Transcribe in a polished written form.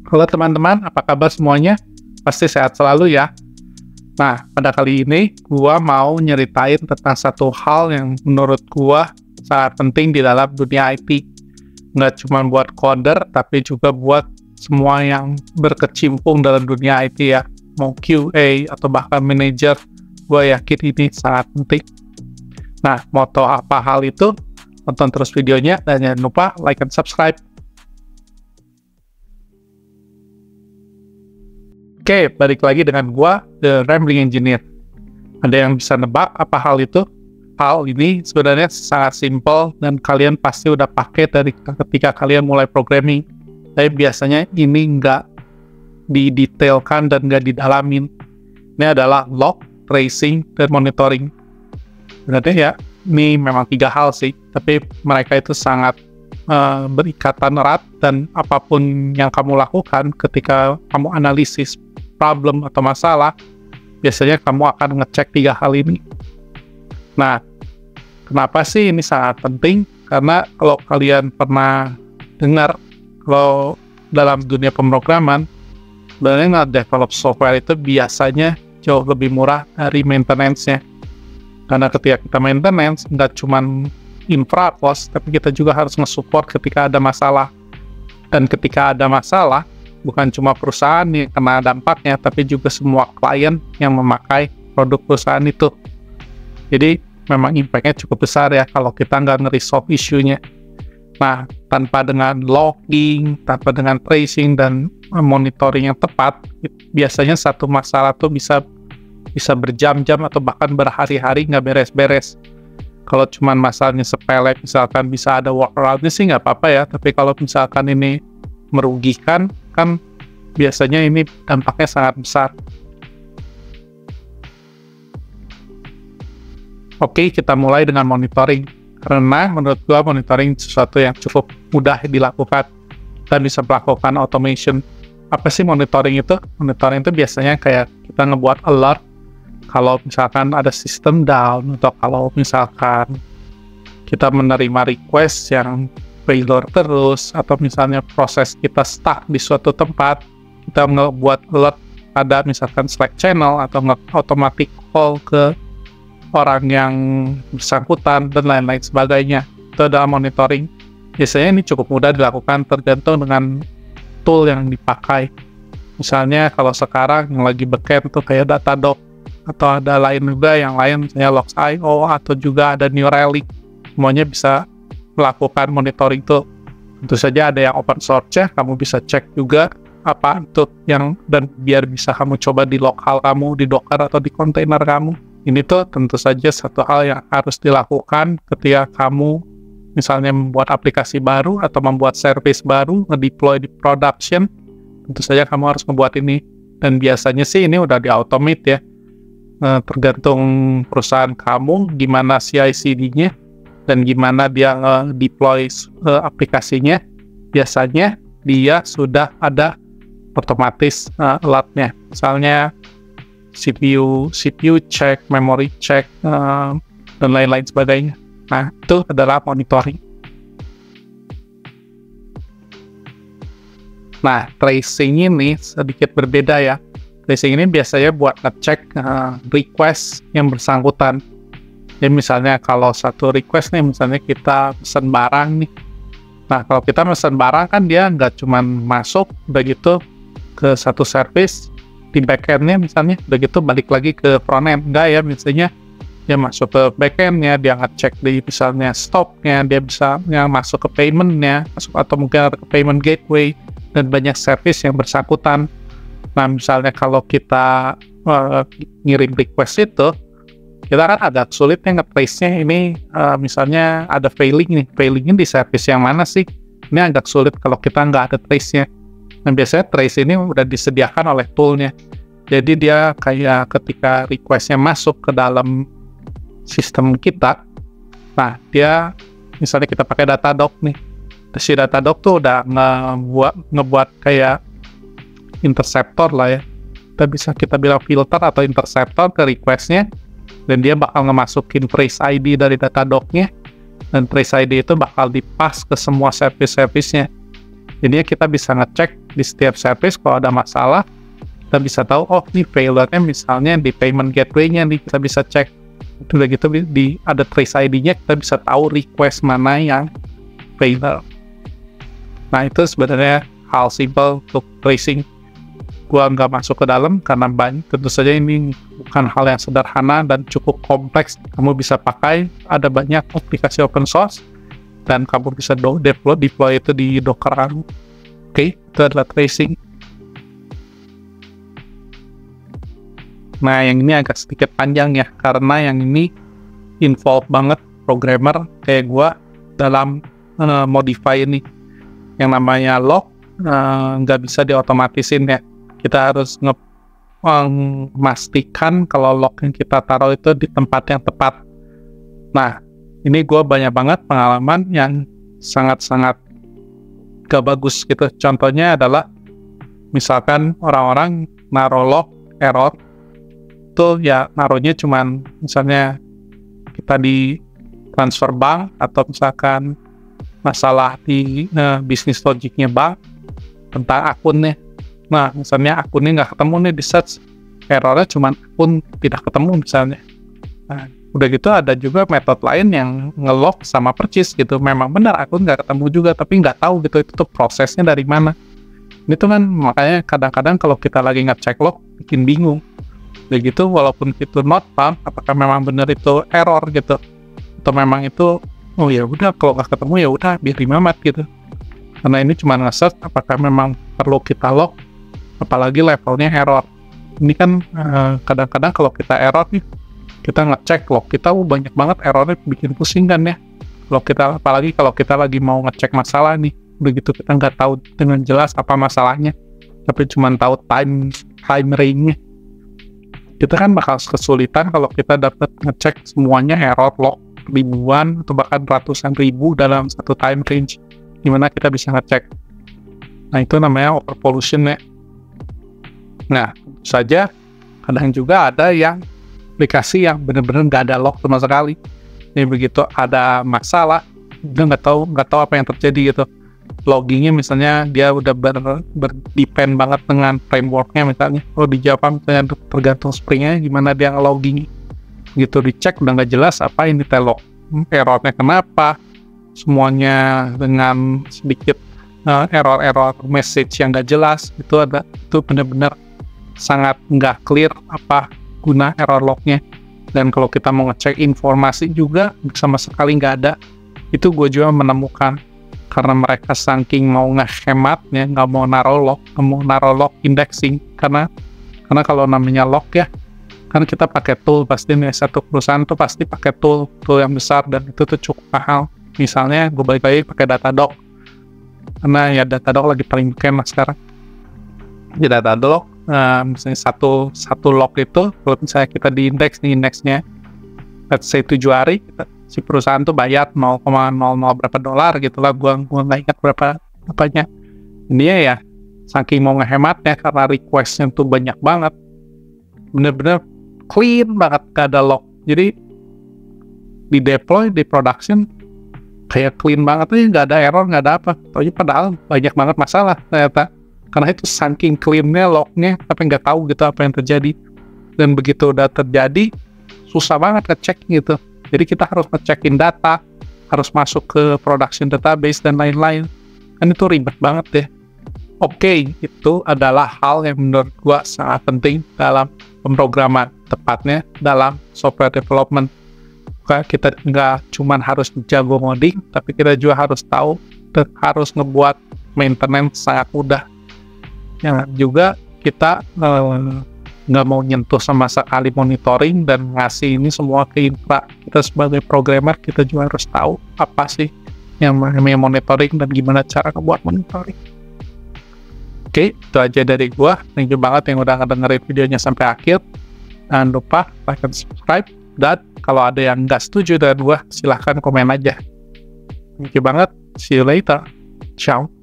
Halo teman-teman, apa kabar semuanya? Pasti sehat selalu ya. Nah, pada kali ini gua mau nyeritain tentang satu hal yang menurut gua sangat penting di dalam dunia IT. Nggak cuma buat coder, tapi juga buat semua yang berkecimpung dalam dunia IT ya. Mau QA atau bahkan manajer, gua yakin ini sangat penting. Nah, mau tahu apa hal itu? Tonton terus videonya dan jangan lupa like and subscribe. Oke, balik lagi dengan gua, The Rambling Engineer. Ada yang bisa nebak apa hal itu? Hal ini sebenarnya sangat simpel dan kalian pasti udah pakai dari ketika kalian mulai programming. Tapi biasanya ini nggak didetailkan dan nggak didalamin. Ini adalah log, tracing, dan monitoring. Sebenarnya ya, ini memang 3 hal sih, tapi mereka itu sangat berikatan erat, dan apapun yang kamu lakukan ketika kamu analisis problem atau masalah, biasanya kamu akan ngecek 3 hal ini. Nah, kenapa sih ini sangat penting? Karena kalau kalian pernah dengar, kalau dalam dunia pemrograman, sebenarnya develop software itu biasanya jauh lebih murah dari maintenance-nya. Karena ketika kita maintenance, nggak cuma infra cost, tapi kita juga harus nge-support ketika ada masalah. Dan ketika ada masalah, bukan cuma perusahaan yang kena dampaknya, tapi juga semua klien yang memakai produk perusahaan itu. Jadi, memang impact-nya cukup besar ya kalau kita nggak nge-resolve issue-nya. Nah, tanpa dengan logging, tanpa dengan tracing, dan monitoring yang tepat, biasanya satu masalah tuh bisa berjam-jam atau bahkan berhari-hari nggak beres-beres. Kalau cuma masalahnya sepele, misalkan bisa ada workaround-nya sih nggak apa-apa ya, tapi kalau misalkan ini merugikan, kan biasanya ini dampaknya sangat besar. Oke, kita mulai dengan monitoring. Karena menurut gua monitoring sesuatu yang cukup mudah dilakukan dan bisa melakukan automation. Apa sih monitoring itu? Monitoring itu biasanya kayak kita ngebuat alert kalau misalkan ada sistem down, atau kalau misalkan kita menerima request yang failure terus, atau misalnya proses kita stuck di suatu tempat, kita ngebuat alert ada misalkan Slack channel, atau automatic call ke orang yang bersangkutan, dan lain-lain sebagainya. Itu adalah monitoring. Biasanya ini cukup mudah dilakukan tergantung dengan tool yang dipakai. Misalnya kalau sekarang yang lagi beken tuh kayak Datadog, atau ada lain juga yang lain, misalnya Logs.io, atau juga ada New Relic. Semuanya bisa melakukan monitoring itu. Tentu saja ada yang open source-nya, kamu bisa cek juga apa itu yang, dan biar bisa kamu coba di lokal kamu, di Docker atau di kontainer kamu. Ini tuh tentu saja satu hal yang harus dilakukan ketika kamu misalnya membuat aplikasi baru atau membuat service baru, ngedeploy di production. Tentu saja kamu harus membuat ini, dan biasanya sih ini udah di-automate ya. Tergantung perusahaan kamu, gimana CI/CD-nya, dan gimana dia deploy aplikasinya. Biasanya dia sudah ada otomatis alertnya. Misalnya CPU check, memory check, dan lain-lain sebagainya. Nah, itu adalah monitoring. Nah, tracing ini sedikit berbeda ya. Tracing ini biasanya buat ngecek request yang bersangkutan. Jadi misalnya kalau satu request nih, misalnya kita pesan barang nih. Nah, kalau kita pesan barang kan dia nggak cuma masuk, udah gitu ke satu service, di backend-nya misalnya, udah gitu balik lagi ke front-end. Enggak ya, misalnya dia masuk ke backend-nya, dia ngecek di misalnya stock-nya, dia bisa masuk ke payment-nya, atau mungkin ada ke payment gateway, dan banyak service yang bersangkutan. Nah, misalnya kalau kita ngirim request itu, kita kan agak sulit nge-trace-nya ini, misalnya ada failing nih, failingnya di service yang mana sih? Ini agak sulit kalau kita nggak ada trace-nya. Nah, biasanya trace ini udah disediakan oleh tool-nya. Jadi dia kayak ketika request-nya masuk ke dalam sistem kita, nah dia, misalnya kita pakai Datadog nih, si Datadog tuh udah ngebuat kayak interceptor lah ya. Kita bilang filter atau interceptor ke request-nya, dan dia bakal ngemasukin trace ID dari Datadog-nya, dan trace ID itu bakal dipas ke semua service-service-nya. Jadinya kita bisa ngecek di setiap service kalau ada masalah, kita bisa tahu, oh ini failure-nya misalnya di payment gateway-nya nih, kita bisa cek. Udah gitu ada trace ID-nya, kita bisa tahu request mana yang failure. Nah itu sebenarnya hal simple untuk tracing. Gua nggak masuk ke dalam karena tentu saja ini bukan hal yang sederhana dan cukup kompleks. Kamu bisa pakai, ada banyak aplikasi open source, dan kamu bisa deploy itu di Docker kamu. Oke, itu adalah tracing. Nah, yang ini agak sedikit panjang ya, karena yang ini involve banget programmer kayak gua dalam modify ini. Yang namanya log nggak bisa diotomatisin ya. Kita harus memastikan kalau log yang kita taruh itu di tempat yang tepat. Nah, ini gue banyak banget pengalaman yang sangat-sangat gak bagus gitu. Contohnya adalah, misalkan orang-orang naruh log error, itu ya naruhnya cuman misalnya kita di transfer bank, atau misalkan masalah di bisnis logiknya bank, tentang akunnya. Nah, misalnya akunnya nggak ketemu nih di search, errornya cuma akun tidak ketemu misalnya. Nah, udah gitu ada juga metode lain yang nge-log sama purchase gitu. Memang benar akun nggak ketemu juga, tapi nggak tahu gitu itu tuh prosesnya dari mana. Ini tuh kan makanya kadang-kadang kalau kita lagi ngecek log, bikin bingung. Udah gitu walaupun itu not found, apakah memang benar itu error gitu, atau memang itu oh ya udah kalau nggak ketemu ya udah biar dimamat gitu. Karena ini cuma nge-search apakah memang perlu kita log, apalagi levelnya error. Ini kan kadang-kadang kalau kita error nih, kita ngecek log kita banyak banget errornya, bikin pusing kan ya. Apalagi kalau kita lagi mau ngecek masalah nih, begitu kita nggak tahu dengan jelas apa masalahnya, tapi cuma tahu time range-nya, kita kan bakal kesulitan kalau kita dapat ngecek semuanya error log ribuan atau bahkan ratusan ribu dalam satu time range. Gimana kita bisa ngecek? Nah itu namanya overpollution ya. Nah, tentu saja kadang juga ada yang aplikasi yang benar-benar nggak ada log sama sekali. Jadi begitu ada masalah, dia nggak tahu apa yang terjadi gitu. Loggingnya misalnya dia udah berdepend banget dengan frameworknya misalnya. Kalau di Java misalnya tergantung Spring-nya gimana dia nge-logging. Gitu dicek udah nggak jelas apa ini log. Errornya kenapa? Semuanya dengan sedikit error message yang nggak jelas. Itu benar-benar sangat nggak clear apa guna error lognya. Dan kalau kita mau ngecek informasi juga sama sekali nggak ada. Itu gue juga menemukan, karena mereka saking mau ngehemat ya, nggak mau naruh log indexing. Karena kalau namanya log ya, kan kita pakai tool pasti nih, satu perusahaan tuh pasti pakai tool yang besar, dan itu tuh cukup mahal. Misalnya gue balik lagi pakai Datadog, karena ya Datadog lagi paling keren sekarang. Di Datadog misalnya satu log itu, kalau misalnya kita di indeksnya let's say 7 hari, si perusahaan tuh bayar 0,00 berapa dolar gitu lah, gua nggak ingat berapa apanya. Ini ya saking mau ngehematnya, karena requestnya tuh banyak banget, bener-bener clean banget, gak ada log. Jadi di deploy, di production kayak clean banget nih, gak ada error, gak ada apa. Padahal banyak banget masalah ternyata, karena itu saking clean-nya lognya, tapi nggak tahu gitu apa yang terjadi. Dan begitu udah terjadi, susah banget ngecek gitu. Jadi kita harus ngecekin data, harus masuk ke production database dan lain-lain. Kan itu ribet banget deh. Oke, itu adalah hal yang menurut gua sangat penting dalam pemrograman, tepatnya dalam software development. Kita nggak cuma harus jago ngoding, tapi kita juga harus tahu dan harus ngebuat maintenance sangat mudah. Yang juga kita nggak mau nyentuh sama sekali monitoring dan ngasih ini semua ke infra. Kita sebagai programmer, kita juga harus tahu apa sih yang namanya monitoring dan gimana cara ngebuat monitoring. Oke, itu aja dari gua. Thank you banget yang udah ngedengerin videonya sampai akhir. Jangan lupa like dan subscribe, dan kalau ada yang nggak setuju dengan gua, silahkan komen aja. Thank you banget. See you later. Ciao.